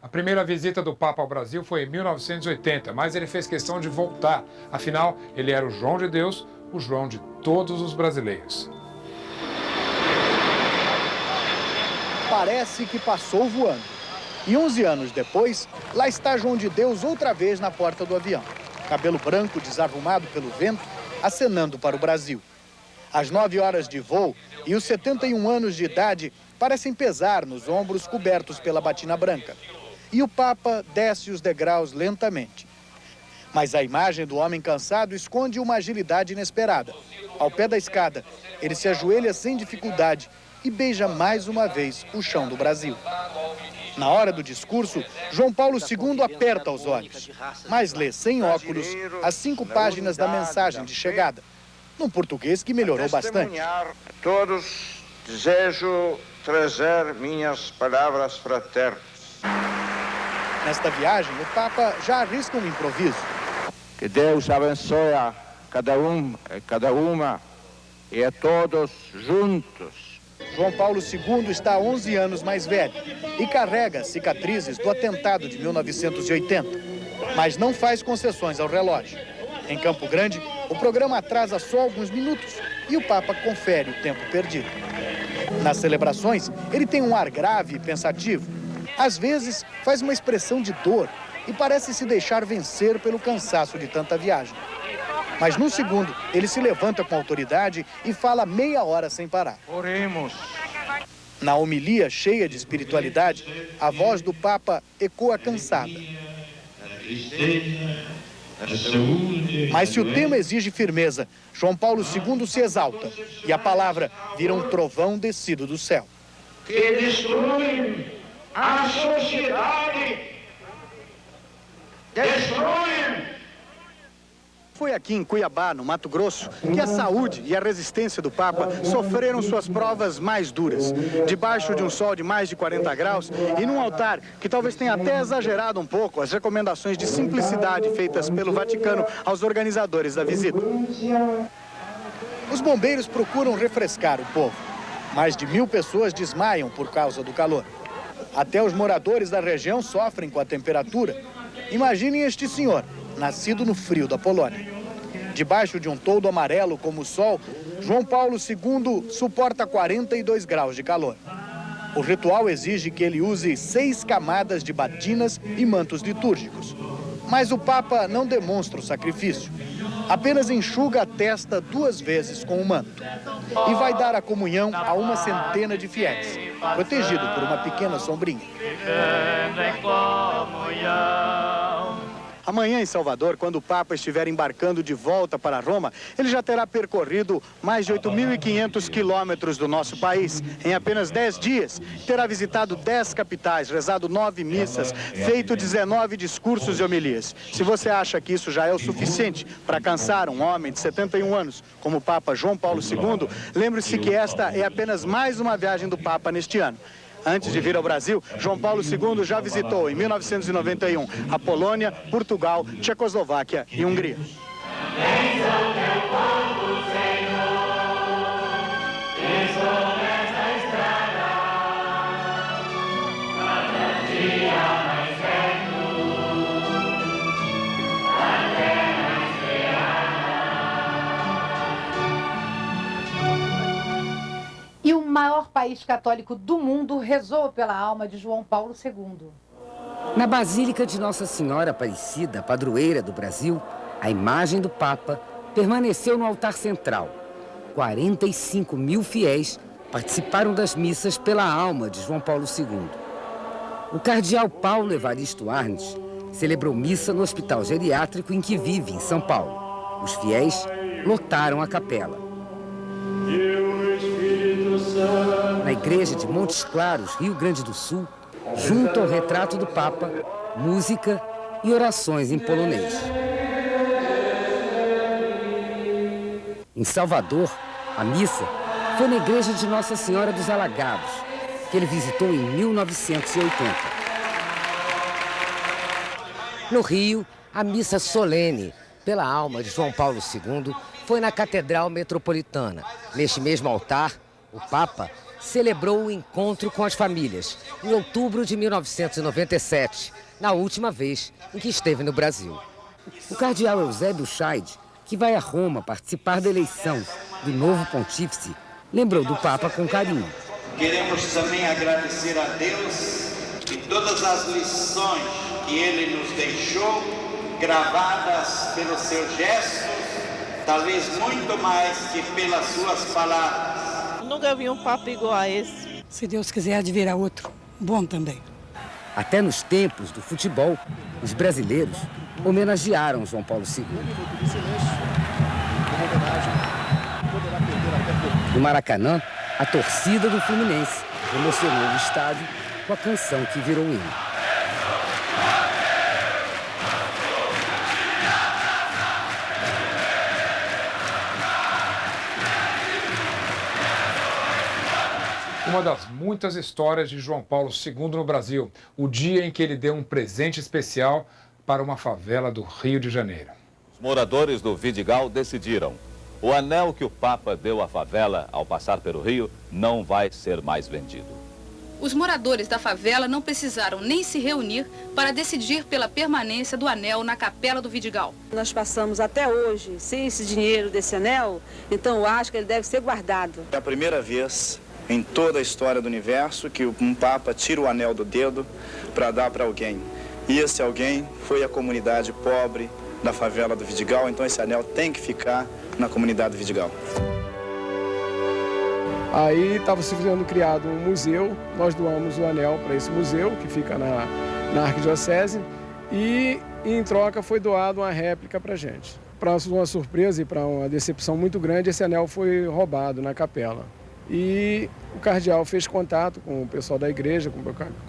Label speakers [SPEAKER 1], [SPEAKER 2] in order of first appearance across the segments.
[SPEAKER 1] A primeira visita do Papa ao Brasil foi em 1980, mas ele fez questão de voltar. Afinal, ele era o João de Deus, o João de todos os brasileiros.
[SPEAKER 2] Parece que passou voando. E 11 anos depois, lá está João de Deus outra vez na porta do avião. Cabelo branco, desarrumado pelo vento, acenando para o Brasil. As 9 horas de voo e os 71 anos de idade parecem pesar nos ombros cobertos pela batina branca. E o Papa desce os degraus lentamente. Mas a imagem do homem cansado esconde uma agilidade inesperada. Ao pé da escada, ele se ajoelha sem dificuldade e beija mais uma vez o chão do Brasil. Na hora do discurso, João Paulo II aperta os olhos, mas lê sem óculos as 5 páginas da mensagem de chegada, num português que melhorou bastante.
[SPEAKER 3] A todos desejo trazer minhas palavras fraternas.
[SPEAKER 2] Nesta viagem, o Papa já arrisca um improviso.
[SPEAKER 3] Que Deus abençoe a cada cada uma e a todos juntos.
[SPEAKER 2] João Paulo II está 11 anos mais velho e carrega as cicatrizes do atentado de 1980, mas não faz concessões ao relógio. Em Campo Grande, o programa atrasa só alguns minutos e o Papa confere o tempo perdido. Nas celebrações, ele tem um ar grave e pensativo. Às vezes, faz uma expressão de dor e parece se deixar vencer pelo cansaço de tanta viagem. Mas num segundo, ele se levanta com autoridade e fala meia hora sem parar.
[SPEAKER 3] Oremos.
[SPEAKER 2] Na homilia cheia de espiritualidade, a voz do Papa ecoa cansada. Mas se o tema exige firmeza, João Paulo II se exalta e a palavra vira um trovão descido do céu.
[SPEAKER 3] Que destruem a sociedade. Destroem.
[SPEAKER 2] Foi aqui em Cuiabá, no Mato Grosso, que a saúde e a resistência do Papa sofreram suas provas mais duras. Debaixo de um sol de mais de 40 graus e num altar que talvez tenha até exagerado um pouco as recomendações de simplicidade feitas pelo Vaticano aos organizadores da visita. Os bombeiros procuram refrescar o povo. Mais de 1000 pessoas desmaiam por causa do calor. Até os moradores da região sofrem com a temperatura. Imaginem este senhor, nascido no frio da Polônia. Debaixo de um toldo amarelo como o sol, João Paulo II suporta 42 graus de calor. O ritual exige que ele use 6 camadas de batinas e mantos litúrgicos. Mas o Papa não demonstra o sacrifício. Apenas enxuga a testa 2 vezes com o manto. E vai dar a comunhão a uma centena de fiéis, protegido por uma pequena sombrinha. Amanhã em Salvador, quando o Papa estiver embarcando de volta para Roma, ele já terá percorrido mais de 8.500 quilômetros do nosso país em apenas 10 dias. Terá visitado 10 capitais, rezado 9 missas, feito 19 discursos e homilias. Se você acha que isso já é o suficiente para cansar um homem de 71 anos, como o Papa João Paulo II, lembre-se que esta é apenas mais uma viagem do Papa neste ano. Antes de vir ao Brasil, João Paulo II já visitou, em 1991, a Polônia, Portugal, Tchecoslováquia e Hungria.
[SPEAKER 4] E o maior país católico do mundo rezou pela alma de João Paulo II.
[SPEAKER 5] Na Basílica de Nossa Senhora Aparecida, padroeira do Brasil, a imagem do Papa permaneceu no altar central. 45.000 fiéis participaram das missas pela alma de João Paulo II. O cardeal Paulo Evaristo Arnes celebrou missa no hospital geriátrico em que vive, em São Paulo. Os fiéis lotaram a capela. Na igreja de Montes Claros, Rio Grande do Sul, junto ao retrato do Papa, música e orações em polonês. Em Salvador, a missa foi na igreja de Nossa Senhora dos Alagados, que ele visitou em 1980. No Rio, a missa solene pela alma de João Paulo II foi na Catedral Metropolitana. Neste mesmo altar, o Papa celebrou o encontro com as famílias em outubro de 1997, na última vez em que esteve no Brasil. O cardeal Eusébio Scheid, que vai a Roma participar da eleição do novo pontífice, lembrou do Papa com carinho.
[SPEAKER 6] Queremos também agradecer a Deus e todas as lições que Ele nos deixou, gravadas pelos seus gestos, talvez muito mais que pelas suas palavras.
[SPEAKER 7] Nunca vi um Papa igual a esse.
[SPEAKER 8] Se Deus quiser, há de vir a outro. Bom também.
[SPEAKER 5] Até nos tempos do futebol, os brasileiros homenagearam João Paulo II. No Maracanã, a torcida do Fluminense emocionou o estádio com a canção que virou hino.
[SPEAKER 1] Uma das muitas histórias de João Paulo II no Brasil, o dia em que ele deu um presente especial para uma favela do Rio de Janeiro.
[SPEAKER 9] Os moradores do Vidigal decidiram: o anel que o Papa deu à favela ao passar pelo Rio não vai ser mais vendido.
[SPEAKER 10] Os moradores da favela não precisaram nem se reunir para decidir pela permanência do anel na Capela do Vidigal.
[SPEAKER 7] Nós passamos até hoje sem esse dinheiro desse anel, então eu acho que ele deve ser guardado.
[SPEAKER 2] É a primeira vez em toda a história do universo que um Papa tira o anel do dedo para dar para alguém. E esse alguém foi a comunidade pobre da favela do Vidigal, então esse anel tem que ficar na comunidade do Vidigal.
[SPEAKER 11] Aí estava se sendo criado um museu, nós doamos o anel para esse museu, que fica na Arquidiocese, e em troca foi doado uma réplica para a gente. Para uma surpresa e para uma decepção muito grande, esse anel foi roubado na capela. E o cardeal fez contato com o pessoal da igreja,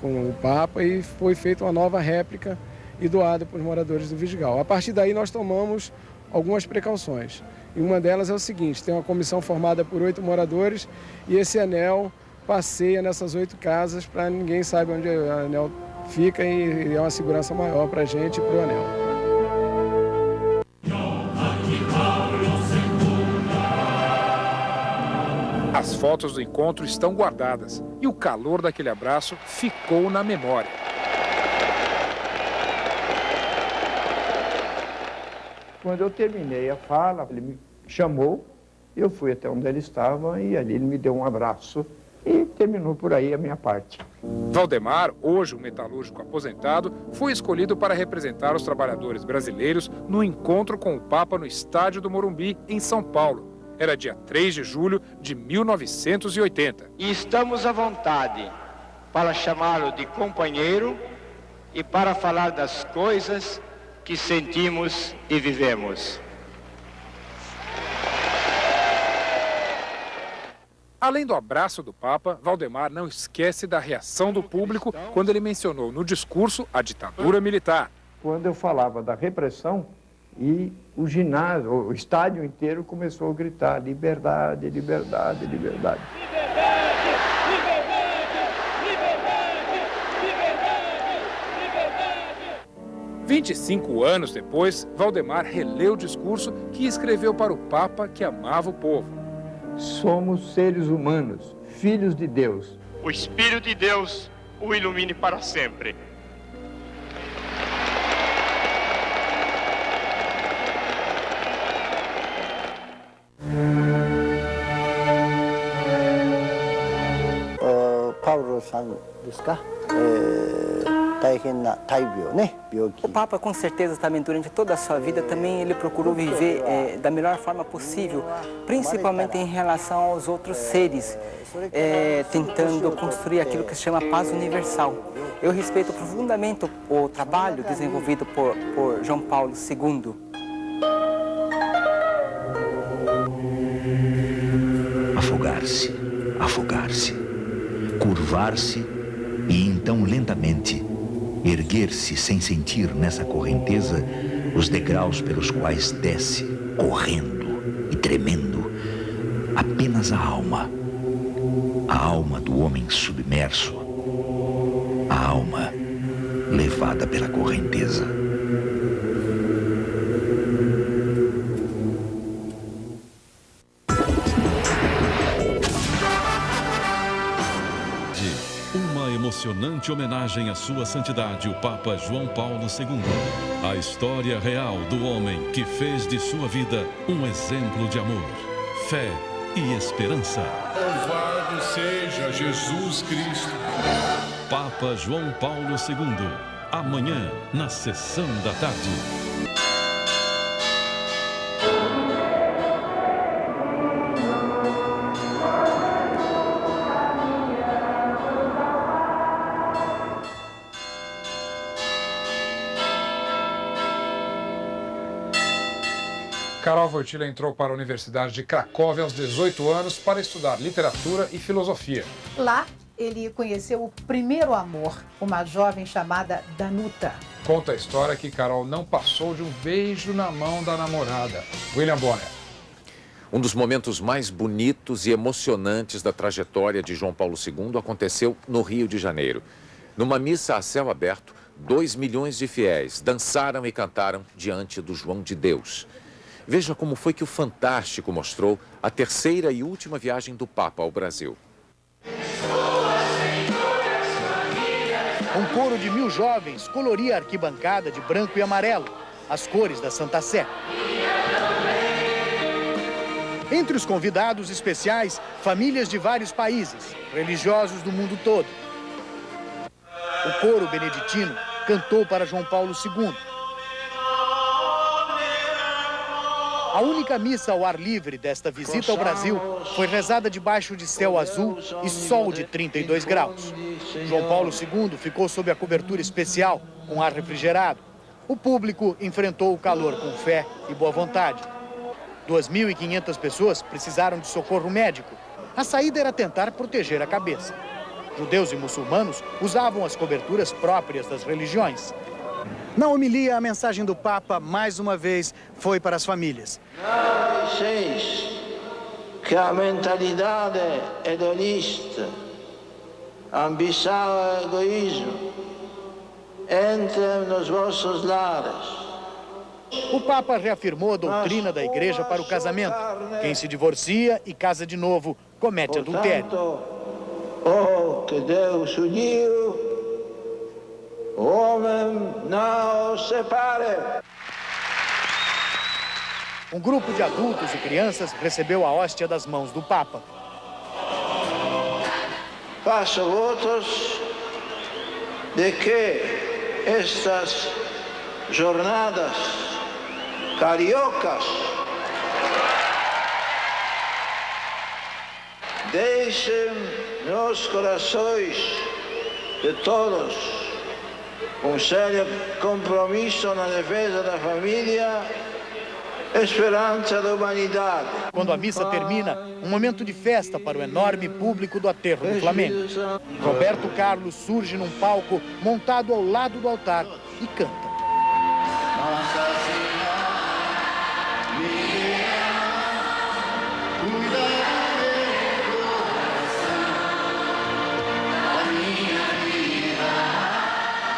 [SPEAKER 11] com o Papa, e foi feita uma nova réplica e doada para os moradores do Vidigal. A partir daí nós tomamos algumas precauções. E uma delas é o seguinte: tem uma comissão formada por 8 moradores e esse anel passeia nessas 8 casas para ninguém saiba onde o anel fica, e é uma segurança maior para a gente e para o anel.
[SPEAKER 1] As fotos do encontro estão guardadas e o calor daquele abraço ficou na memória.
[SPEAKER 3] Quando eu terminei a fala, ele me chamou, eu fui até onde ele estava e ali ele me deu um abraço e terminou por aí a minha parte.
[SPEAKER 1] Valdemar, hoje um metalúrgico aposentado, foi escolhido para representar os trabalhadores brasileiros no encontro com o Papa no Estádio do Morumbi, em São Paulo. Era dia 3 de julho de 1980.
[SPEAKER 6] E estamos à vontade para chamá-lo de companheiro e para falar das coisas que sentimos e vivemos.
[SPEAKER 1] Além do abraço do Papa, Valdemar não esquece da reação do público quando ele mencionou no discurso a ditadura militar.
[SPEAKER 3] Quando eu falava da repressão, e o ginásio, o estádio inteiro começou a gritar: liberdade, liberdade, liberdade.
[SPEAKER 12] Liberdade, liberdade, liberdade, liberdade.
[SPEAKER 1] 25 anos depois, Valdemar releu o discurso que escreveu para o Papa que amava o povo.
[SPEAKER 3] Somos seres humanos, filhos de Deus.
[SPEAKER 12] O Espírito de Deus o ilumine para sempre.
[SPEAKER 13] O Papa, com certeza, também durante toda a sua vida, também ele procurou viver da melhor forma possível, principalmente em relação aos outros seres, tentando construir aquilo que se chama paz universal. Eu respeito profundamente o trabalho desenvolvido por João Paulo II.
[SPEAKER 14] Afogar-se, afogar-se, curvar-se e então lentamente erguer-se sem sentir nessa correnteza os degraus pelos quais desce, correndo e tremendo, apenas a alma do homem submerso, a alma levada pela correnteza.
[SPEAKER 15] brilhante homenagem à sua santidade, o Papa João Paulo II. A história real do homem que fez de sua vida um exemplo de amor, fé e esperança.
[SPEAKER 16] Louvado seja Jesus Cristo.
[SPEAKER 15] Papa João Paulo II, amanhã, na sessão da tarde.
[SPEAKER 1] Karol Wojtyła entrou para a Universidade de Cracóvia aos 18 anos para estudar literatura e filosofia.
[SPEAKER 4] Lá, ele conheceu o primeiro amor, uma jovem chamada Danuta.
[SPEAKER 1] Conta a história que Karol não passou de um beijo na mão da namorada. William Bonner.
[SPEAKER 17] Um dos momentos mais bonitos e emocionantes da trajetória de João Paulo II aconteceu no Rio de Janeiro. Numa missa a céu aberto, 2 milhões de fiéis dançaram e cantaram diante do João de Deus. Veja como foi que o Fantástico mostrou a terceira e última viagem do Papa ao Brasil.
[SPEAKER 2] Um coro de 1000 jovens coloria a arquibancada de branco e amarelo, as cores da Santa Sé. Entre os convidados especiais, famílias de vários países, religiosos do mundo todo. O coro beneditino cantou para João Paulo II. A única missa ao ar livre desta visita ao Brasil foi rezada debaixo de céu azul e sol de 32 graus. João Paulo II ficou sob a cobertura especial, com ar refrigerado. O público enfrentou o calor com fé e boa vontade. 2.500 pessoas precisaram de socorro médico. A saída era tentar proteger a cabeça. Judeus e muçulmanos usavam as coberturas próprias das religiões. Na homilia, a mensagem do Papa, mais uma vez, foi para as famílias.
[SPEAKER 18] Não deixeis que a mentalidade hedonista, ambição e egoísmo entrem nos vossos lares.
[SPEAKER 2] O Papa reafirmou a doutrina da Igreja para o casamento. Quem se divorcia e casa de novo comete adultério.
[SPEAKER 18] O que Deus uniu, o homem não separe.
[SPEAKER 2] Um grupo de adultos e crianças recebeu a hóstia das mãos do Papa.
[SPEAKER 18] Faço votos de que estas jornadas cariocas deixem nos corações de todos um sério compromisso na defesa da família, esperança da humanidade.
[SPEAKER 2] Quando a missa termina, um momento de festa para o enorme público do aterro do Flamengo. Roberto Carlos surge num palco montado ao lado do altar e canta.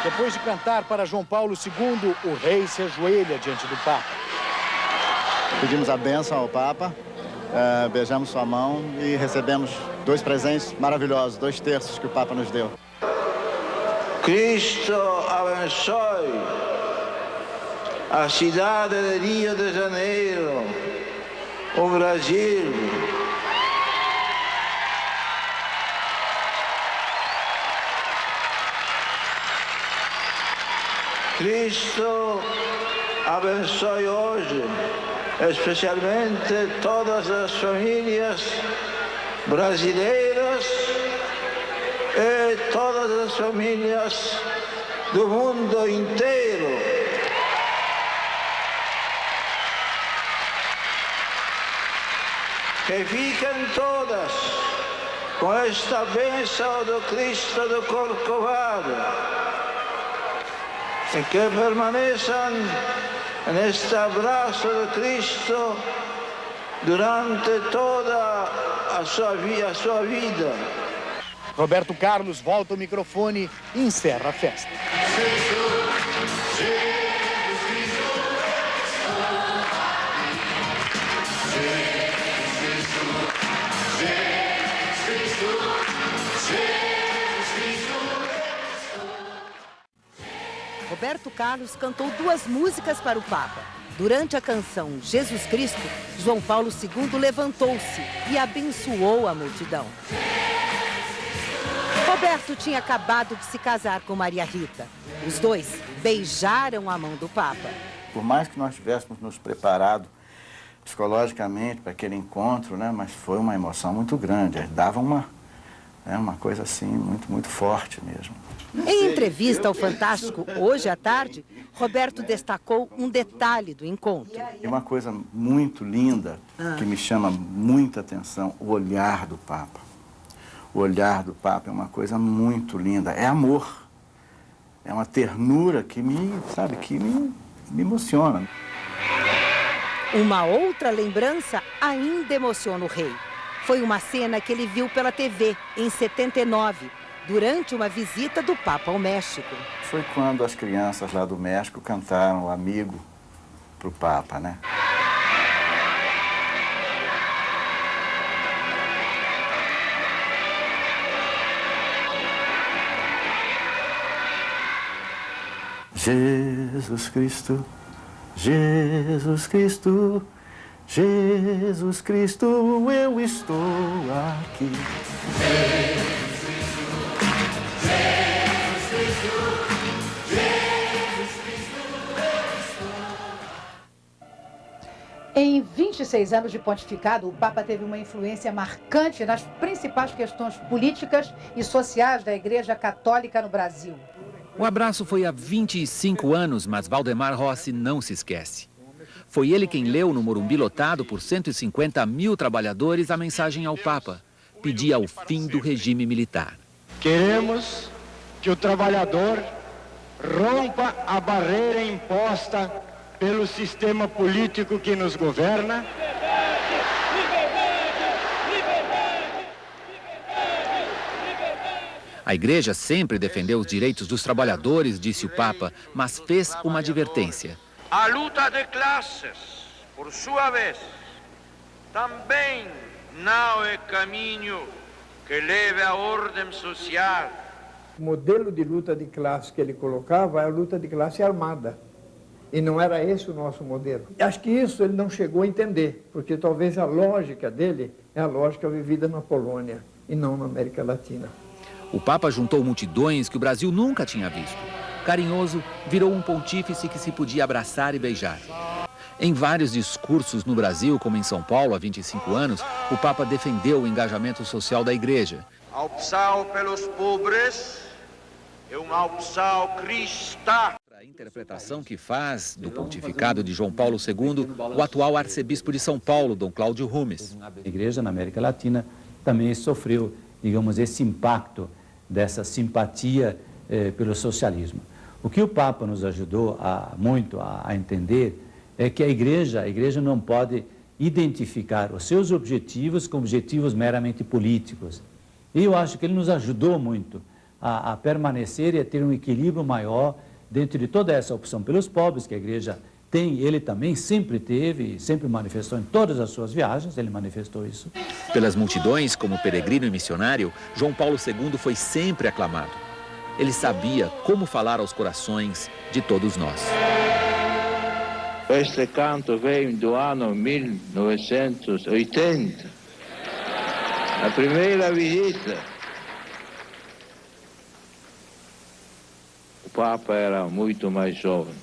[SPEAKER 2] Depois de cantar para João Paulo II, o rei se ajoelha diante do Papa.
[SPEAKER 19] Pedimos a bênção ao Papa, beijamos sua mão e recebemos 2 presentes maravilhosos, 2 terços que o Papa nos deu.
[SPEAKER 18] Cristo abençoe a cidade de Rio de Janeiro, o Brasil. Cristo abençoe hoje, especialmente todas as famílias brasileiras e todas as famílias do mundo inteiro. Que fiquem todas com esta bênção do Cristo do Corcovado. E que permaneçam neste abraço de Cristo durante toda a sua vida.
[SPEAKER 2] Roberto Carlos volta o microfone e encerra a festa.
[SPEAKER 20] Roberto Carlos cantou 2 músicas para o Papa. Durante a canção Jesus Cristo, João Paulo II levantou-se e abençoou a multidão. Roberto tinha acabado de se casar com Maria Rita. Os dois beijaram a mão do Papa.
[SPEAKER 18] Por mais que nós tivéssemos nos preparado psicologicamente para aquele encontro, né, mas foi uma emoção muito grande. Dava uma coisa assim, muito forte mesmo.
[SPEAKER 20] Em entrevista ao Fantástico, hoje à tarde, Roberto destacou um detalhe do encontro.
[SPEAKER 18] E uma coisa muito linda, que me chama muita atenção, o olhar do Papa. O olhar do Papa é uma coisa muito linda, é amor. É uma ternura que me emociona.
[SPEAKER 20] Uma outra lembrança ainda emociona o rei. Foi uma cena que ele viu pela TV em 79, durante uma visita do Papa ao México.
[SPEAKER 18] Foi quando as crianças lá do México cantaram o Amigo para o Papa, né? Jesus Cristo, Jesus Cristo, Jesus Cristo, eu estou aqui.
[SPEAKER 4] Em 26 anos de pontificado, o Papa teve uma influência marcante nas principais questões políticas e sociais da Igreja Católica no Brasil.
[SPEAKER 21] O abraço foi há 25 anos, mas Valdemar Rossi não se esquece. Foi ele quem leu no Morumbi lotado por 150 mil trabalhadores a mensagem ao Papa. Pedia o fim do regime militar.
[SPEAKER 12] Queremos que o trabalhador rompa a barreira imposta pelo sistema político que nos governa.
[SPEAKER 21] A Igreja sempre defendeu os direitos dos trabalhadores, disse o Papa, mas fez uma advertência.
[SPEAKER 6] A luta de classes, por sua vez, também não é caminho que leve à ordem social.
[SPEAKER 3] O modelo de luta de classe que ele colocava é a luta de classe armada. E não era esse o nosso modelo. Acho que isso ele não chegou a entender, porque talvez a lógica dele é a lógica vivida na Polônia e não na América Latina.
[SPEAKER 21] O Papa juntou multidões que o Brasil nunca tinha visto. Carinhoso, virou um pontífice que se podia abraçar e beijar. Em vários discursos no Brasil, como em São Paulo há 25 anos, o Papa defendeu o engajamento social da Igreja.
[SPEAKER 6] A opção pelos pobres é uma opção cristã.
[SPEAKER 21] A interpretação que faz do pontificado de João Paulo II o atual arcebispo de São Paulo, Dom Cláudio Rumes.
[SPEAKER 22] A Igreja na América Latina também sofreu, digamos, esse impacto dessa simpatia pelo socialismo. O que o Papa nos ajudou muito a entender é que a Igreja não pode identificar os seus objetivos como objetivos meramente políticos. E eu acho que ele nos ajudou muito a permanecer e a ter um equilíbrio maior dentro de toda essa opção pelos pobres que a Igreja tem. Ele também sempre teve, sempre manifestou em todas as suas viagens, ele manifestou isso.
[SPEAKER 21] Pelas multidões, como peregrino e missionário, João Paulo II foi sempre aclamado. Ele sabia como falar aos corações de todos nós.
[SPEAKER 23] Este canto veio do ano 1980. A primeira visita. O Papa era muito mais jovem.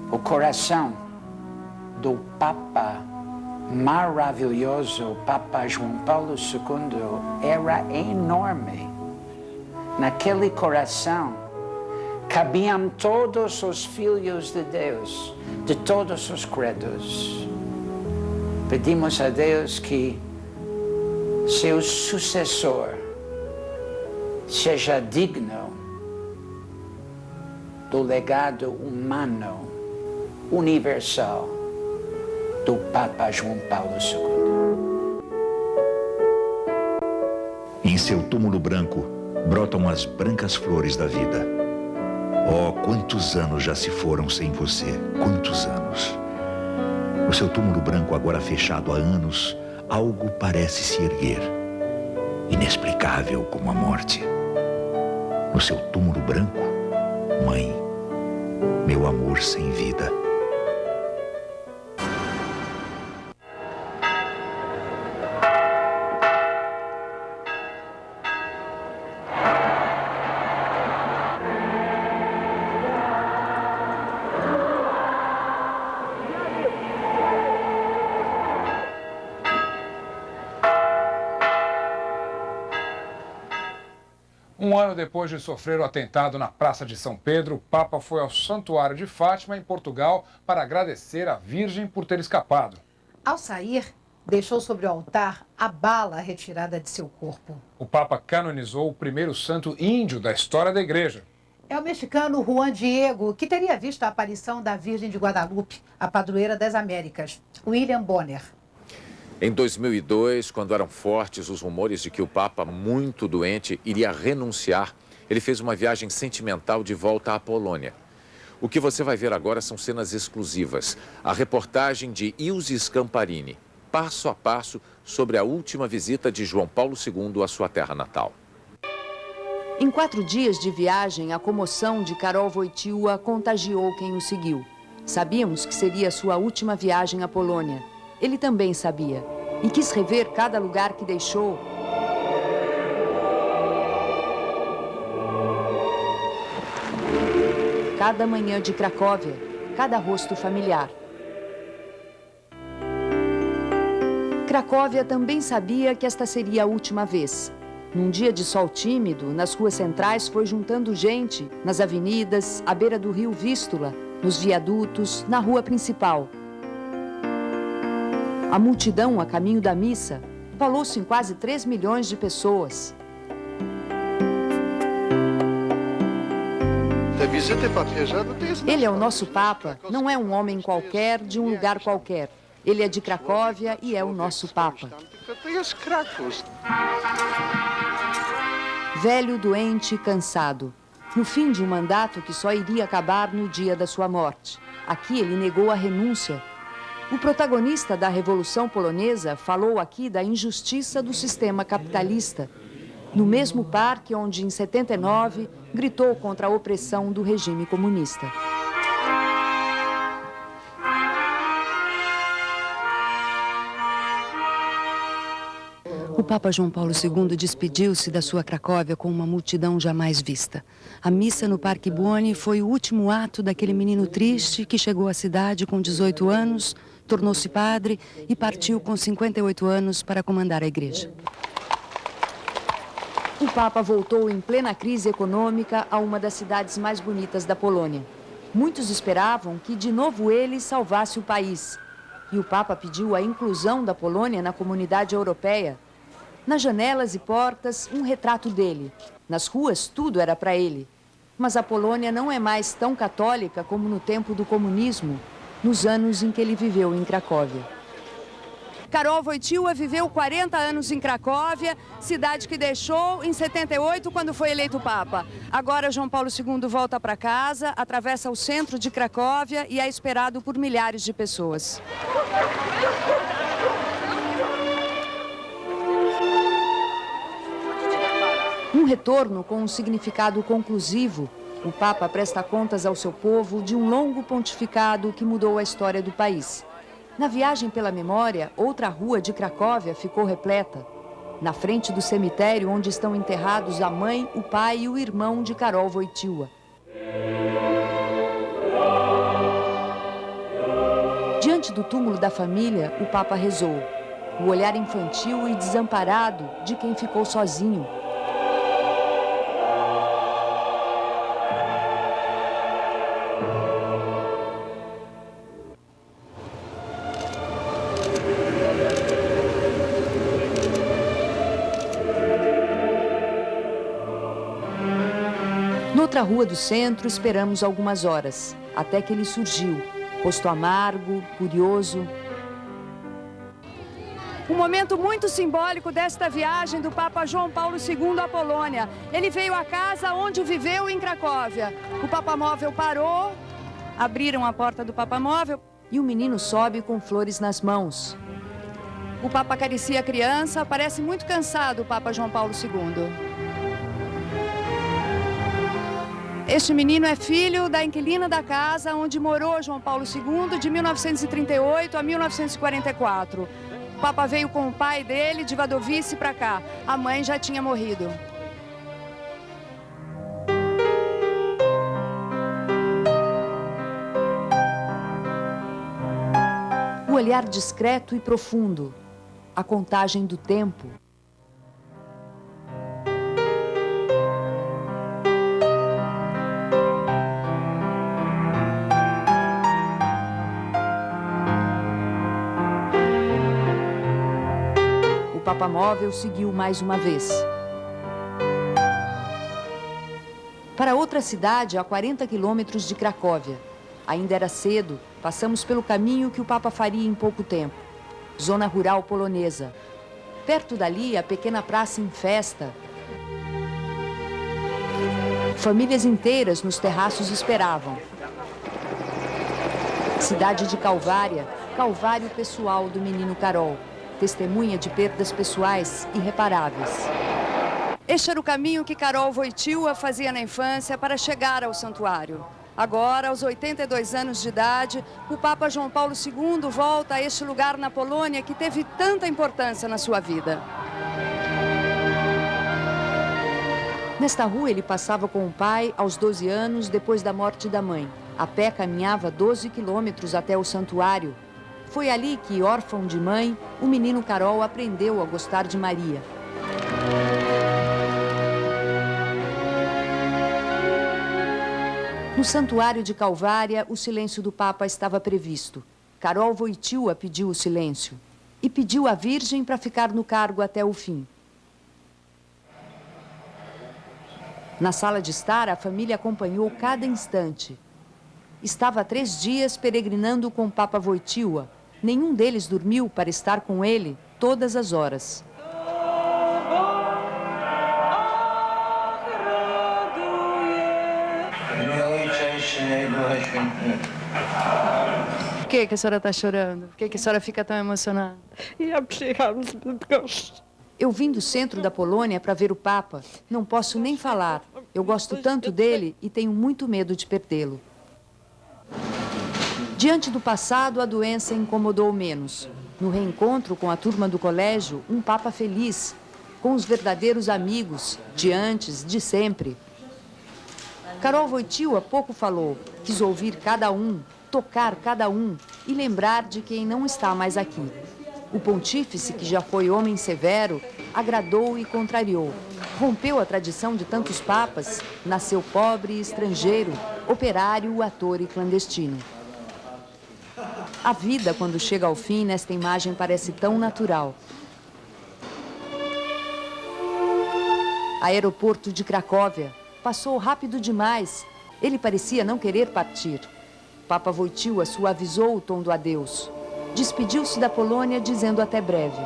[SPEAKER 24] O coração do Papa maravilhoso, Papa João Paulo II, era enorme. Naquele coração cabiam todos os filhos de Deus, de todos os credos. Pedimos a Deus que seu sucessor seja digno do legado humano, universal, do Papa João Paulo
[SPEAKER 14] II. Em seu túmulo branco, brotam as brancas flores da vida. Oh, quantos anos já se foram sem você, quantos anos. No seu túmulo branco, agora fechado há anos, algo parece se erguer. Inexplicável. impagável como a morte. No seu túmulo branco, mãe, meu amor sem vida.
[SPEAKER 1] Um ano depois de sofrer o atentado na Praça de São Pedro, o Papa foi ao Santuário de Fátima, em Portugal, para agradecer à Virgem por ter escapado.
[SPEAKER 4] Ao sair, deixou sobre o altar a bala retirada de seu corpo.
[SPEAKER 1] O Papa canonizou o primeiro santo índio da história da Igreja.
[SPEAKER 4] É o mexicano Juan Diego, que teria visto a aparição da Virgem de Guadalupe, a padroeira das Américas, William Bonner.
[SPEAKER 17] Em 2002, quando eram fortes os rumores de que o Papa, muito doente, iria renunciar, ele fez uma viagem sentimental de volta à Polônia. O que você vai ver agora são cenas exclusivas. A reportagem de Ilse Scamparini, passo a passo sobre a última visita de João Paulo II à sua terra natal.
[SPEAKER 5] Em 4 dias de viagem, a comoção de Karol Wojtyła contagiou quem o seguiu. Sabíamos que seria sua última viagem à Polônia. Ele também sabia e quis rever cada lugar que deixou. Cada manhã de Cracóvia, cada rosto familiar. Cracóvia também sabia que esta seria a última vez. Num dia de sol tímido, nas ruas centrais foi juntando gente, nas avenidas, à beira do rio Vístula, nos viadutos, na rua principal. A multidão a caminho da missa falou-se em quase 3 milhões de pessoas. Ele é o nosso Papa, não é um homem qualquer, de um lugar qualquer. Ele é de Cracóvia e é o nosso Papa. Velho, doente, cansado. No fim de um mandato que só iria acabar no dia da sua morte. Aqui ele negou a renúncia. O protagonista da Revolução Polonesa falou aqui da injustiça do sistema capitalista, no mesmo parque onde, em 79, gritou contra a opressão do regime comunista. O Papa João Paulo II despediu-se da sua Cracóvia com uma multidão jamais vista. A missa no Parque Buoni foi o último ato daquele menino triste que chegou à cidade com 18 anos, tornou-se padre e partiu com 58 anos para comandar a igreja. O Papa voltou em plena crise econômica a uma das cidades mais bonitas da Polônia. Muitos esperavam que de novo ele salvasse o país. E o Papa pediu a inclusão da Polônia na comunidade europeia. Nas janelas e portas, um retrato dele. Nas ruas, tudo era para ele. Mas a Polônia não é mais tão católica como no tempo do comunismo, nos anos em que ele viveu em Cracóvia. Karol Wojtyła viveu 40 anos em Cracóvia, cidade que deixou em 78, quando foi eleito Papa. Agora, João Paulo II volta para casa, atravessa o centro de Cracóvia e é esperado por milhares de pessoas. Um retorno com um significado conclusivo. O Papa presta contas ao seu povo de um longo pontificado que mudou a história do país. Na viagem pela memória, outra rua de Cracóvia ficou repleta. Na frente do cemitério onde estão enterrados a mãe, o pai e o irmão de Karol Wojtyła. Diante do túmulo da família, o Papa rezou. O olhar infantil e desamparado de quem ficou sozinho. Noutra rua do centro, esperamos algumas horas, até que ele surgiu, rosto amargo, curioso. Um momento muito simbólico desta viagem do Papa João Paulo II à Polônia. Ele veio à casa onde viveu em Cracóvia. O papamóvel parou, abriram a porta do papamóvel e o menino sobe com flores nas mãos. O Papa acaricia a criança, parece muito cansado o Papa João Paulo II. Este menino é filho da inquilina da casa onde morou João Paulo II de 1938 a 1944. O Papa veio com o pai dele de Wadowice para cá. A mãe já tinha morrido. O olhar discreto e profundo. A contagem do tempo. O Papa Móvel seguiu mais uma vez. Para outra cidade, a 40 quilômetros de Cracóvia. Ainda era cedo, passamos pelo caminho que o Papa faria em pouco tempo. Zona rural polonesa. Perto dali, a pequena praça em festa. Famílias inteiras nos terraços esperavam. Cidade de Calvária, calvário pessoal do menino Carol. Testemunha de perdas pessoais irreparáveis. Este era o caminho que Karol Wojtyła fazia na infância para chegar ao santuário. Agora, aos 82 anos de idade, o Papa João Paulo II volta a este lugar na Polônia que teve tanta importância na sua vida. Nesta rua, ele passava com o pai aos 12 anos, depois da morte da mãe. A pé caminhava 12 quilômetros até o santuário. Foi ali que, órfão de mãe, o menino Karol aprendeu a gostar de Maria. No santuário de Calvária, o silêncio do Papa estava previsto. Karol Wojtyła pediu o silêncio e pediu à Virgem para ficar no cargo até o fim. Na sala de estar, a família acompanhou cada instante. Estava há 3 dias peregrinando com o Papa Wojtyła. Nenhum deles dormiu para estar com ele todas as horas. Por que a senhora está chorando? Por que a senhora fica tão emocionada? Eu vim do centro da Polônia para ver o Papa. Não posso nem falar. Eu gosto tanto dele e tenho muito medo de perdê-lo. Diante do passado, a doença incomodou menos. No reencontro com a turma do colégio, um Papa feliz, com os verdadeiros amigos, de antes, de sempre. Karol Wojtyła pouco falou, quis ouvir cada um, tocar cada um e lembrar de quem não está mais aqui. O pontífice, que já foi homem severo, agradou e contrariou. Rompeu a tradição de tantos papas, nasceu pobre e estrangeiro, operário, ator e clandestino. A vida, quando chega ao fim, nesta imagem parece tão natural. Aeroporto de Cracóvia. Passou rápido demais. Ele parecia não querer partir. Papa Wojtyła suavizou o tom do adeus. Despediu-se da Polônia dizendo até breve.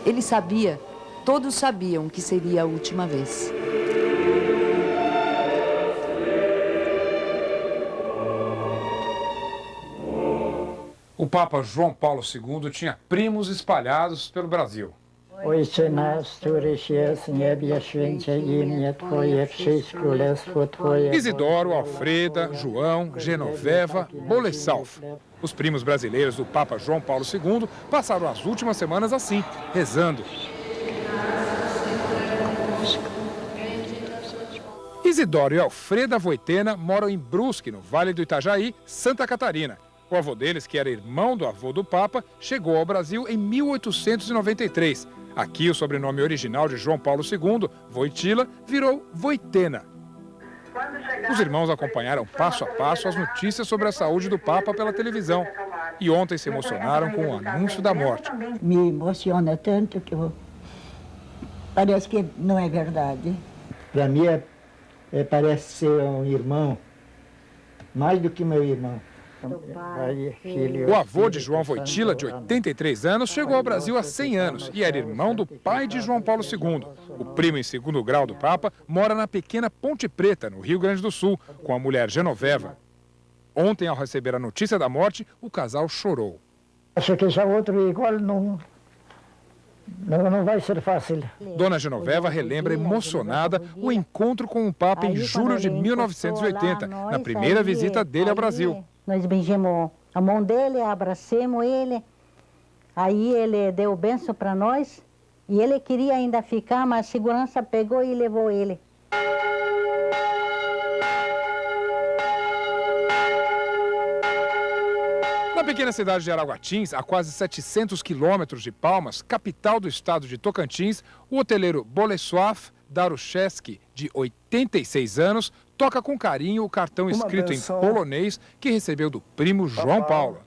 [SPEAKER 5] Ele sabia, todos sabiam que seria a última vez.
[SPEAKER 1] O Papa João Paulo II tinha primos espalhados pelo Brasil.
[SPEAKER 7] Ojcze nasz, któryś jest w niebie, święcie imię Twoje, przyjdź królestwo Twoje.
[SPEAKER 1] Isidoro, Alfreda, João, Genoveva, Bolessalf. Os primos brasileiros do Papa João Paulo II passaram as últimas semanas assim, rezando. Isidoro e Alfreda Wojtyła moram em Brusque, no Vale do Itajaí, Santa Catarina. O avô deles, que era irmão do avô do Papa, chegou ao Brasil em 1893. Aqui, o sobrenome original de João Paulo II, Wojtyła, virou Wojtyła. Os irmãos acompanharam passo a passo as notícias sobre a saúde do Papa pela televisão. E ontem se emocionaram com o anúncio da morte.
[SPEAKER 7] Me emociona tanto que parece que não é verdade.
[SPEAKER 3] Para mim, parece ser um irmão, mais do que meu irmão.
[SPEAKER 1] O avô de João Wojtyła, de 83 anos, chegou ao Brasil há 100 anos e era irmão do pai de João Paulo II. O primo em segundo grau do Papa mora na pequena Ponte Preta, no Rio Grande do Sul, com a mulher Genoveva. Ontem, ao receber a notícia da morte, o casal chorou.
[SPEAKER 7] Acho que já outro igual não vai ser fácil.
[SPEAKER 1] Dona Genoveva relembra emocionada o encontro com o Papa em julho de 1980, na primeira visita dele ao Brasil.
[SPEAKER 8] Nós beijamos a mão dele, abracemos ele, aí ele deu bênção para nós e ele queria ainda ficar, mas a segurança pegou e levou ele.
[SPEAKER 1] Na pequena cidade de Araguatins, a quase 700 quilômetros de Palmas, capital do estado de Tocantins, o hoteleiro Bolesław Daruszewski, de 86 anos, toca com carinho o cartão escrito em polonês que recebeu do primo João Paulo.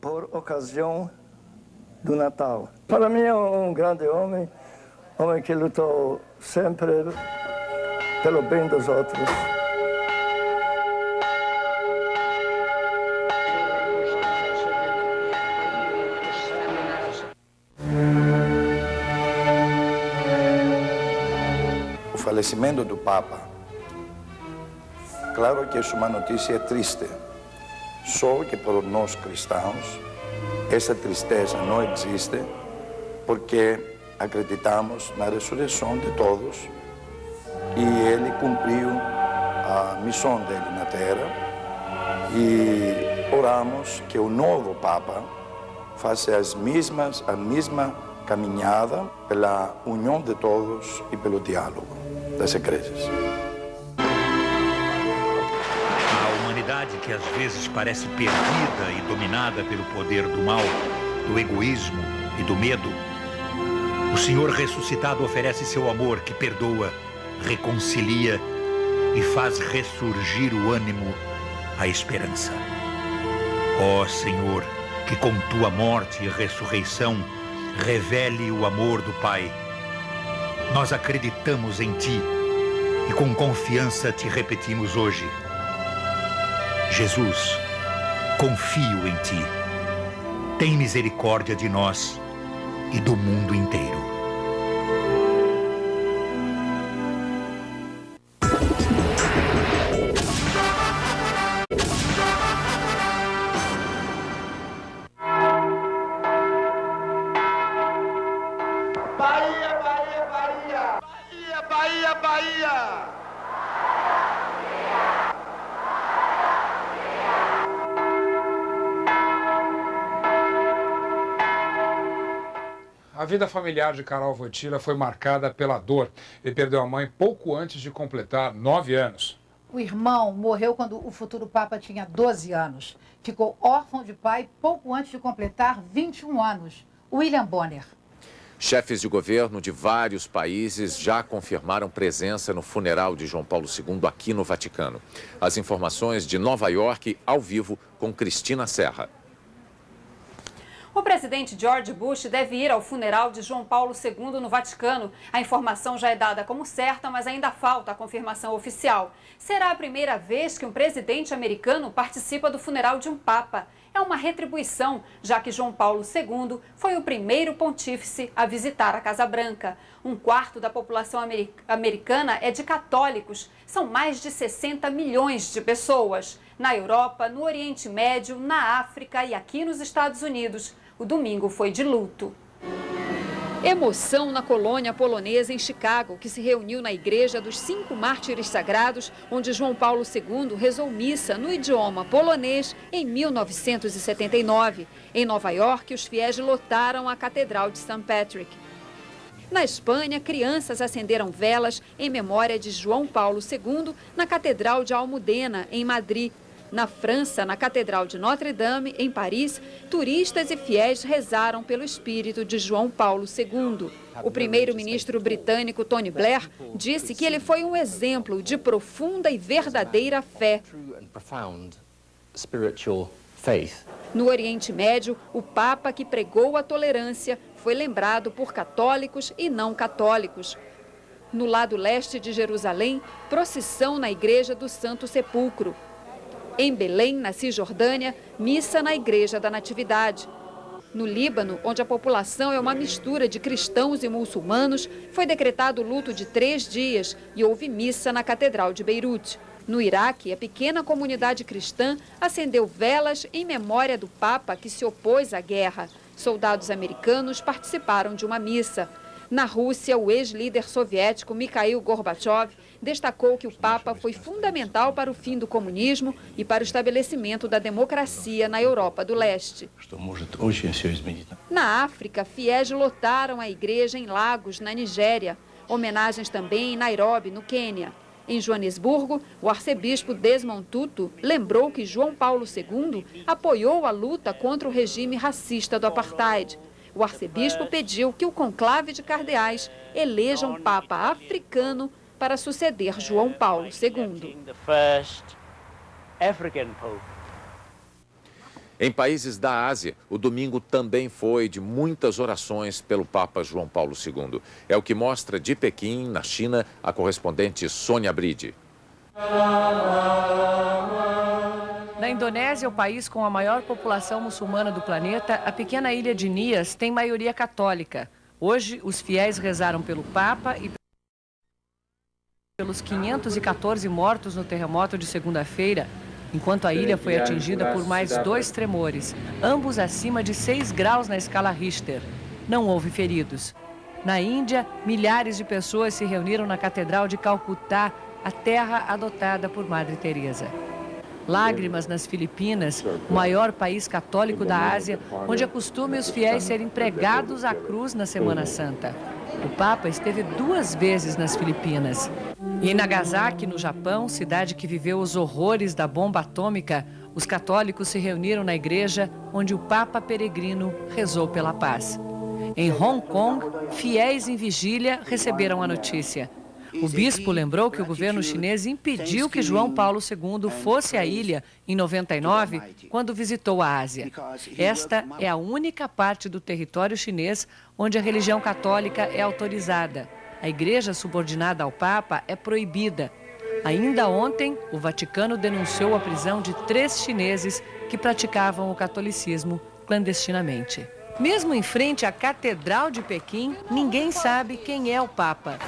[SPEAKER 9] Por ocasião do Natal. Para mim é um grande homem que lutou sempre pelo bem dos outros.
[SPEAKER 18] O falecimento do Papa, claro que é uma notícia triste, só que para nós cristãos essa tristeza não existe porque acreditamos na ressurreição de todos e ele cumpriu a missão dele na terra e oramos que o novo Papa faça a mesma caminhada pela união de todos e pelo diálogo das igrejas.
[SPEAKER 14] A humanidade que às vezes parece perdida e dominada pelo poder do mal, do egoísmo e do medo, o Senhor ressuscitado oferece seu amor que perdoa, reconcilia e faz ressurgir o ânimo, a esperança. Ó Senhor, que com tua morte e ressurreição revele o amor do Pai. Nós acreditamos em ti e com confiança te repetimos hoje. Jesus, confio em ti. Tem misericórdia de nós e do mundo inteiro.
[SPEAKER 1] A vida familiar de Carol Wojtyla foi marcada pela dor. Ele perdeu a mãe pouco antes de completar 9 anos.
[SPEAKER 4] O irmão morreu quando o futuro Papa tinha 12 anos. Ficou órfão de pai pouco antes de completar 21 anos. William Bonner.
[SPEAKER 17] Chefes de governo de vários países já confirmaram presença no funeral de João Paulo II aqui no Vaticano. As informações de Nova York, ao vivo, com Cristina Serra.
[SPEAKER 10] O presidente George Bush deve ir ao funeral de João Paulo II no Vaticano. A informação já é dada como certa, mas ainda falta a confirmação oficial. Será a primeira vez que um presidente americano participa do funeral de um papa. É uma retribuição, já que João Paulo II foi o primeiro pontífice a visitar a Casa Branca. 1/4 da população americana é de católicos. São mais de 60 milhões de pessoas. Na Europa, no Oriente Médio, na África e aqui nos Estados Unidos. O domingo foi de luto. Emoção na colônia polonesa em Chicago, que se reuniu na Igreja dos 5 Mártires Sagrados, onde João Paulo II rezou missa no idioma polonês em 1979. Em Nova York, os fiéis lotaram a Catedral de St. Patrick. Na Espanha, crianças acenderam velas em memória de João Paulo II na Catedral de Almudena, em Madrid. Na França, na Catedral de Notre-Dame, em Paris, turistas e fiéis rezaram pelo espírito de João Paulo II. O primeiro-ministro britânico Tony Blair disse que ele foi um exemplo de profunda e verdadeira fé. No Oriente Médio, o Papa que pregou a tolerância foi lembrado por católicos e não católicos. No lado leste de Jerusalém, procissão na Igreja do Santo Sepulcro. Em Belém, na Cisjordânia, missa na Igreja da Natividade. No Líbano, onde a população é uma mistura de cristãos e muçulmanos, foi decretado luto de 3 dias e houve missa na Catedral de Beirute.
[SPEAKER 11] No Iraque, a pequena comunidade cristã acendeu velas em memória do Papa que se opôs à guerra. Soldados americanos participaram de uma missa. Na Rússia, o ex-líder soviético Mikhail Gorbachev destacou que o Papa foi fundamental para o fim do comunismo e para o estabelecimento da democracia na Europa do Leste. Na África, fiéis lotaram a igreja em Lagos, na Nigéria. Homenagens também em Nairobi, no Quênia. Em Joanesburgo, o arcebispo Desmond Tutu lembrou que João Paulo II apoiou a luta contra o regime racista do apartheid. O arcebispo pediu que o conclave de cardeais eleja um papa africano para suceder João Paulo II.
[SPEAKER 17] Em países da Ásia, o domingo também foi de muitas orações pelo Papa João Paulo II. É o que mostra de Pequim, na China, a correspondente Sônia Bride.
[SPEAKER 13] Na Indonésia, o país com a maior população muçulmana do planeta, a pequena ilha de Nias tem maioria católica. Hoje, os fiéis rezaram pelo Papa e pelos 514 mortos no terremoto de segunda-feira, enquanto a ilha foi atingida por mais 2 tremores, ambos acima de 6 graus na escala Richter. Não houve feridos. Na Índia, milhares de pessoas se reuniram na Catedral de Calcutá, a terra adotada por Madre Teresa. Lágrimas nas Filipinas, o maior país católico da Ásia, onde é costume os fiéis serem pregados à cruz na Semana Santa. O Papa esteve 2 vezes nas Filipinas. E em Nagasaki, no Japão, cidade que viveu os horrores da bomba atômica, os católicos se reuniram na igreja onde o Papa peregrino rezou pela paz. Em Hong Kong, fiéis em vigília receberam a notícia. O bispo lembrou que o governo chinês impediu que João Paulo II fosse à ilha em 99, quando visitou a Ásia. Esta é a única parte do território chinês onde a religião católica é autorizada. A igreja subordinada ao Papa é proibida. Ainda ontem, o Vaticano denunciou a prisão de 3 chineses que praticavam o catolicismo clandestinamente. Mesmo em frente à Catedral de Pequim, ninguém sabe quem é o Papa.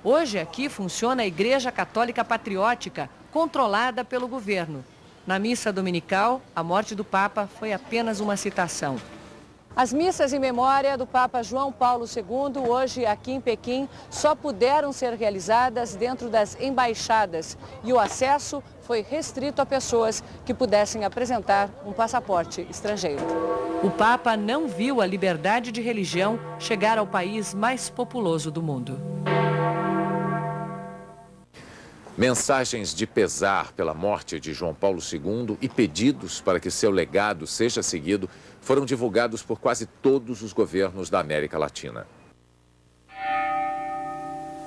[SPEAKER 13] Hoje aqui funciona a Igreja Católica Patriótica, controlada pelo governo. Na missa dominical, a morte do Papa foi apenas uma citação. As missas em memória do Papa João Paulo II, hoje aqui em Pequim, só puderam ser realizadas dentro das embaixadas e o acesso foi restrito a pessoas que pudessem apresentar um passaporte estrangeiro. O Papa não viu a liberdade de religião chegar ao país mais populoso do mundo.
[SPEAKER 17] Mensagens de pesar pela morte de João Paulo II e pedidos para que seu legado seja seguido foram divulgados por quase todos os governos da América Latina.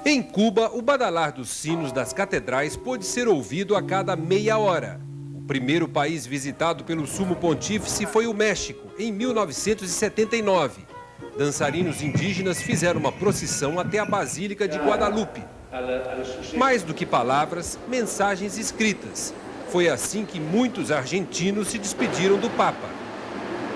[SPEAKER 15] Em Cuba, o badalar dos sinos das catedrais pôde ser ouvido a cada meia hora. O primeiro país visitado pelo Sumo Pontífice foi o México, em 1979. Dançarinos indígenas fizeram uma procissão até a Basílica de Guadalupe. Mais do que palavras, mensagens escritas. Foi assim que muitos argentinos se despediram do Papa.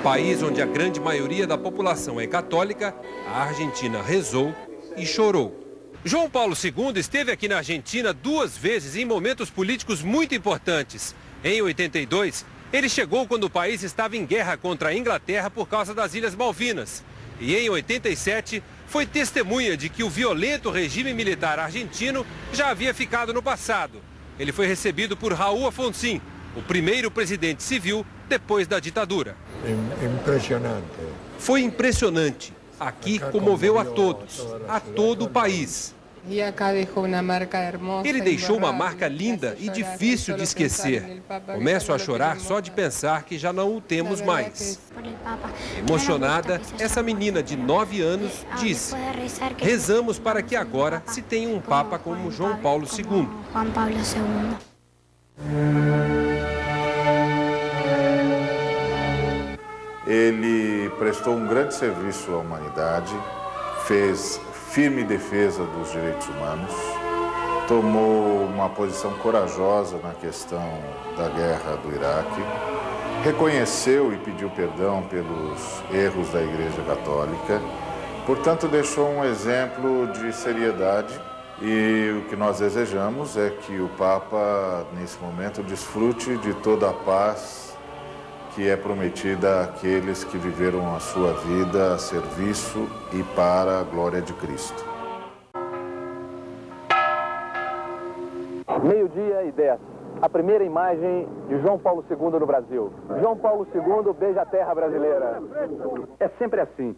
[SPEAKER 15] País onde a grande maioria da população é católica, a Argentina rezou e chorou. João Paulo II esteve aqui na Argentina 2 vezes em momentos políticos muito importantes. Em 82, ele chegou quando o país estava em guerra contra a Inglaterra por causa das Ilhas Malvinas. E em 87, foi testemunha de que o violento regime militar argentino já havia ficado no passado. Ele foi recebido por Raul Alfonsín, o primeiro presidente civil depois da ditadura.
[SPEAKER 16] Impressionante.
[SPEAKER 15] Foi impressionante. Aqui comoveu a todos, a todo o país. Ele deixou uma marca linda e difícil de esquecer. Começo a chorar só de pensar que já não o temos mais. Emocionada, essa menina de 9 anos disse: rezamos para que agora se tenha um Papa como João Paulo II.
[SPEAKER 25] Ele prestou um grande serviço à humanidade, fez firme defesa dos direitos humanos, tomou uma posição corajosa na questão da guerra do Iraque, reconheceu e pediu perdão pelos erros da Igreja Católica, portanto deixou um exemplo de seriedade E o que nós desejamos é que o Papa, nesse momento, desfrute de toda a paz que é prometida àqueles que viveram a sua vida a serviço e para a glória de Cristo.
[SPEAKER 2] 12:10. A primeira imagem de João Paulo II no Brasil. João Paulo II beija a terra brasileira. É sempre assim.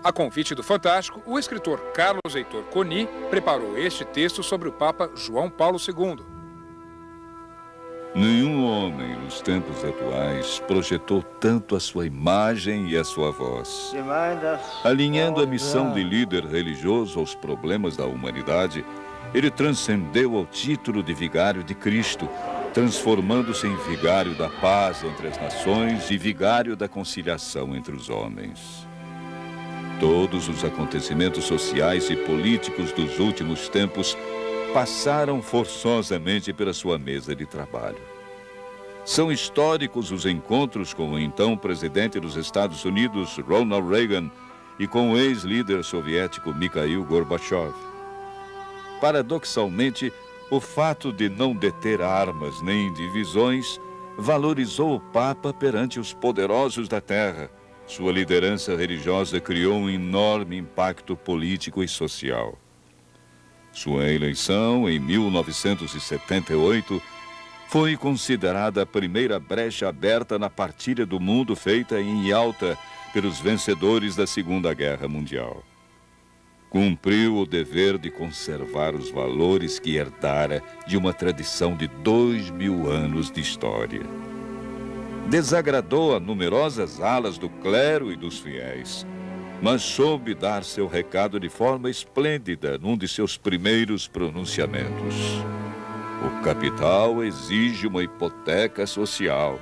[SPEAKER 1] A convite do Fantástico, o escritor Carlos Heitor Coni preparou este texto sobre o Papa João Paulo II.
[SPEAKER 6] Nenhum homem nos tempos atuais projetou tanto a sua imagem e a sua voz. Alinhando a missão de líder religioso aos problemas da humanidade, ele transcendeu ao título de vigário de Cristo, transformando-se em vigário da paz entre as nações e vigário da conciliação entre os homens. Todos os acontecimentos sociais e políticos dos últimos tempos passaram forçosamente pela sua mesa de trabalho. São históricos os encontros com o então presidente dos Estados Unidos, Ronald Reagan, e com o ex-líder soviético Mikhail Gorbachev. Paradoxalmente, o fato de não deter armas nem divisões valorizou o Papa perante os poderosos da terra. Sua liderança religiosa criou um enorme impacto político e social. Sua eleição, em 1978, foi considerada a primeira brecha aberta na partilha do mundo feita em Yalta pelos vencedores da Segunda Guerra Mundial. Cumpriu o dever de conservar os valores que herdara de uma tradição de 2000 anos de história. Desagradou a numerosas alas do clero e dos fiéis, mas soube dar seu recado de forma esplêndida num de seus primeiros pronunciamentos. O capital exige uma hipoteca social.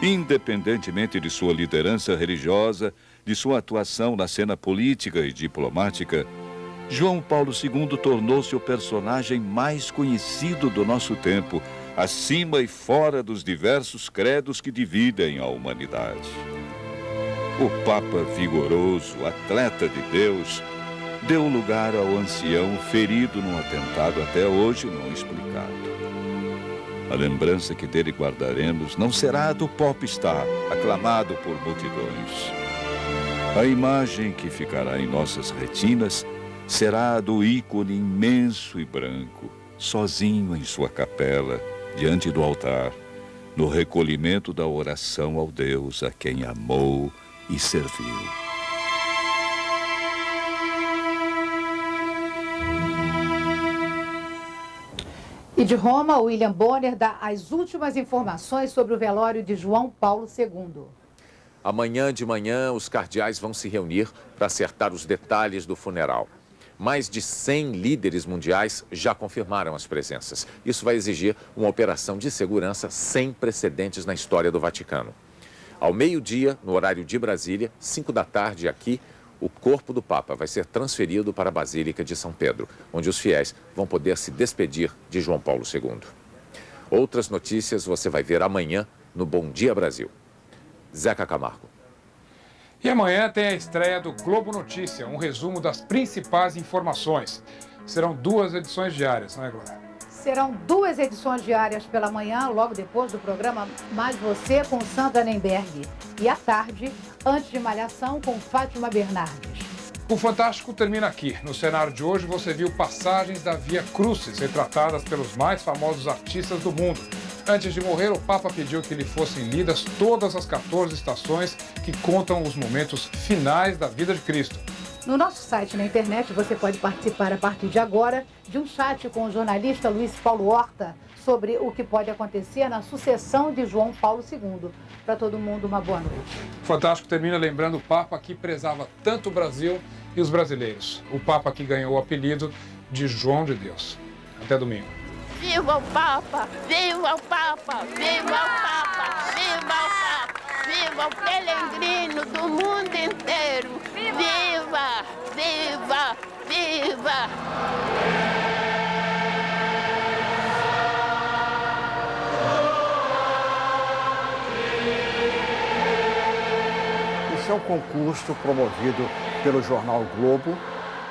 [SPEAKER 6] Independentemente de sua liderança religiosa, de sua atuação na cena política e diplomática, João Paulo II tornou-se o personagem mais conhecido do nosso tempo, acima e fora dos diversos credos que dividem a humanidade. O Papa vigoroso, atleta de Deus, deu lugar ao ancião ferido num atentado até hoje não explicado. A lembrança que dele guardaremos não será a do popstar, aclamado por multidões. A imagem que ficará em nossas retinas será a do ícone imenso e branco, sozinho em sua capela, diante do altar, no recolhimento da oração ao Deus a quem amou e serviu.
[SPEAKER 4] E de Roma, William Bonner dá as últimas informações sobre o velório de João Paulo II.
[SPEAKER 17] Amanhã de manhã, os cardeais vão se reunir para acertar os detalhes do funeral. Mais de 100 líderes mundiais já confirmaram as presenças. Isso vai exigir uma operação de segurança sem precedentes na história do Vaticano. Ao meio-dia, no horário de Brasília, 5 da tarde aqui, o corpo do Papa vai ser transferido para a Basílica de São Pedro, onde os fiéis vão poder se despedir de João Paulo II. Outras notícias você vai ver amanhã no Bom Dia Brasil. Zeca Camargo.
[SPEAKER 1] E amanhã tem a estreia do Globo Notícia, um resumo das principais informações. Serão 2 edições diárias, não é, Glória?
[SPEAKER 4] Serão 2 edições diárias pela manhã, logo depois do programa Mais Você, com Sandra Nemberg. E à tarde, antes de Malhação, com Fátima Bernardes.
[SPEAKER 1] O Fantástico termina aqui. No cenário de hoje, você viu passagens da Via Crucis, retratadas pelos mais famosos artistas do mundo. Antes de morrer, o Papa pediu que lhe fossem lidas todas as 14 estações que contam os momentos finais da vida de Cristo.
[SPEAKER 4] No nosso site na internet, você pode participar a partir de agora de um chat com o jornalista Luiz Paulo Horta sobre o que pode acontecer na sucessão de João Paulo II. Para todo mundo, uma boa noite.
[SPEAKER 1] O Fantástico termina lembrando o Papa que prezava tanto o Brasil e os brasileiros. O Papa que ganhou o apelido de João de Deus. Até domingo.
[SPEAKER 12] Viva o Papa! Viva o Papa! Viva o Papa! Viva o Papa! Viva o Pelegrino do mundo inteiro! Viva! Viva! Viva!
[SPEAKER 19] concurso promovido pelo jornal Globo,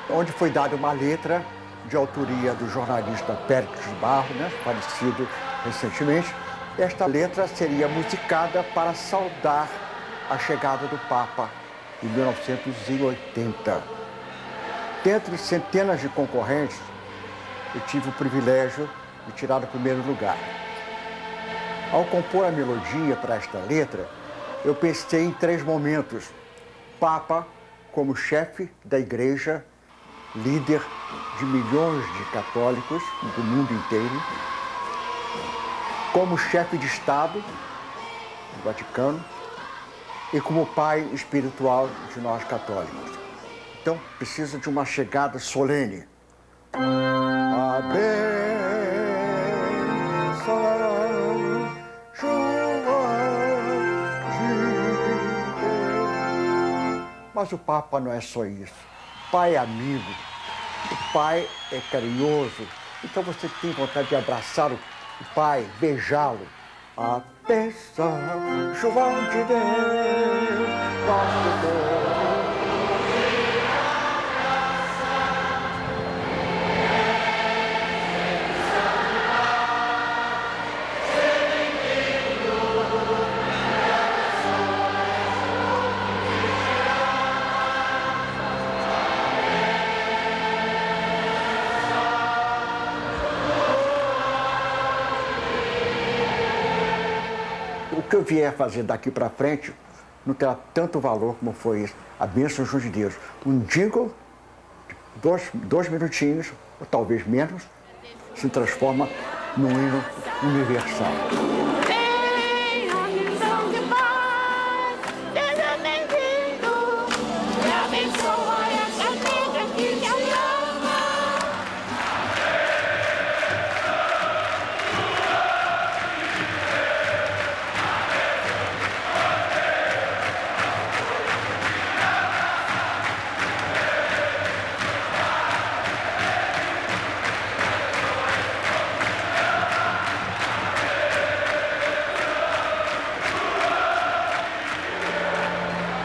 [SPEAKER 19] onde foi dada uma letra de autoria do jornalista Péricles Barros, né, falecido recentemente. Esta letra seria musicada para saudar a chegada do Papa em 1980. Dentre centenas de concorrentes, eu tive o privilégio de tirar o primeiro lugar. Ao compor a melodia para esta letra, eu pensei em 3 momentos. Papa como chefe da igreja, líder de milhões de católicos do mundo inteiro, como chefe de Estado do Vaticano e como pai espiritual de nós católicos. Então, precisa de uma chegada solene. A benção, João de Deus. Mas o Papa não é só isso. O Pai é amigo, o Pai é carinhoso. Então você tem vontade de abraçar o Pai, beijá-lo. Atenção, João de Deus, nosso Deus. O que eu vier fazer daqui para frente não terá tanto valor como foi a bênção João de Deus. Um jingle, dois minutinhos, ou talvez menos, se transforma num hino universal.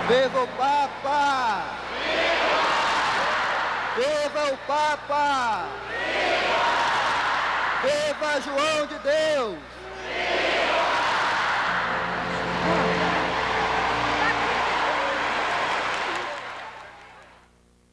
[SPEAKER 20] Viva o Papa! Viva o Papa! Viva João de Deus!